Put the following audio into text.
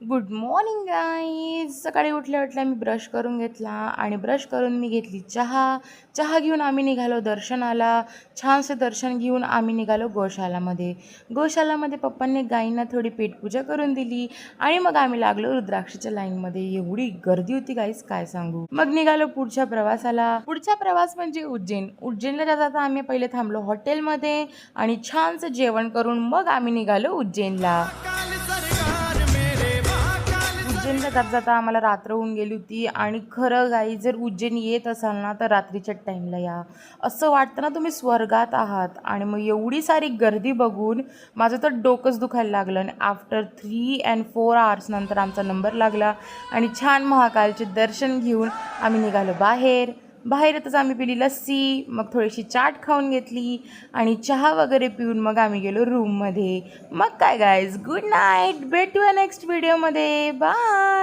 Good morning guys. सकाळी उठल्या उठल्या मी ब्रश करून घेतला आणि ब्रश करून मी घेतली चहा घेऊन आम्ही निघालो दर्शनाला. छानसे दर्शन घेऊन आम्ही निघालो गोशालामध्ये पप्पांनी गाईंना थोडी पेटपूजा करून दिली आणि मग आम्ही लागलो रुद्राक्षच्या लाईनमध्ये. एवढी गर्दी होती गाईज काय सांगू. मग निघालो पुढच्या प्रवासाला. पुढचा प्रवास म्हणजे उज्जैनला जाता आम्ही पहिले थांबलो हॉटेलमध्ये आणि छानसं जेवण करून मग आम्ही निघालो उज्जैनला. उज्जैनला जाता आम्हाला रात्र होऊन गेली होती आणि खरं गाई जर उज्जैन येत असाल ना तर रात्रीच्या टाईमला या. असं वाटतं ना तुम्ही स्वर्गात आहात. आणि मग एवढी सारी गर्दी बघून माझं तर डोकंच दुखायला लागलं. आणि आफ्टर 3 and 4 hours नंतर आमचा नंबर लागला आणि छान महाकालचे दर्शन घेऊन आम्ही निघालो बाहेरच आम्ही पिली लस्सी, मग थोडीशी चाट खाऊन घेतली आणि चहा वगैरे पिऊन मग आम्ही गेलो रूममध्ये. मग काय गाईज, गुड नाईट. भेटूया नेक्स्ट व्हिडिओमध्ये. बाय.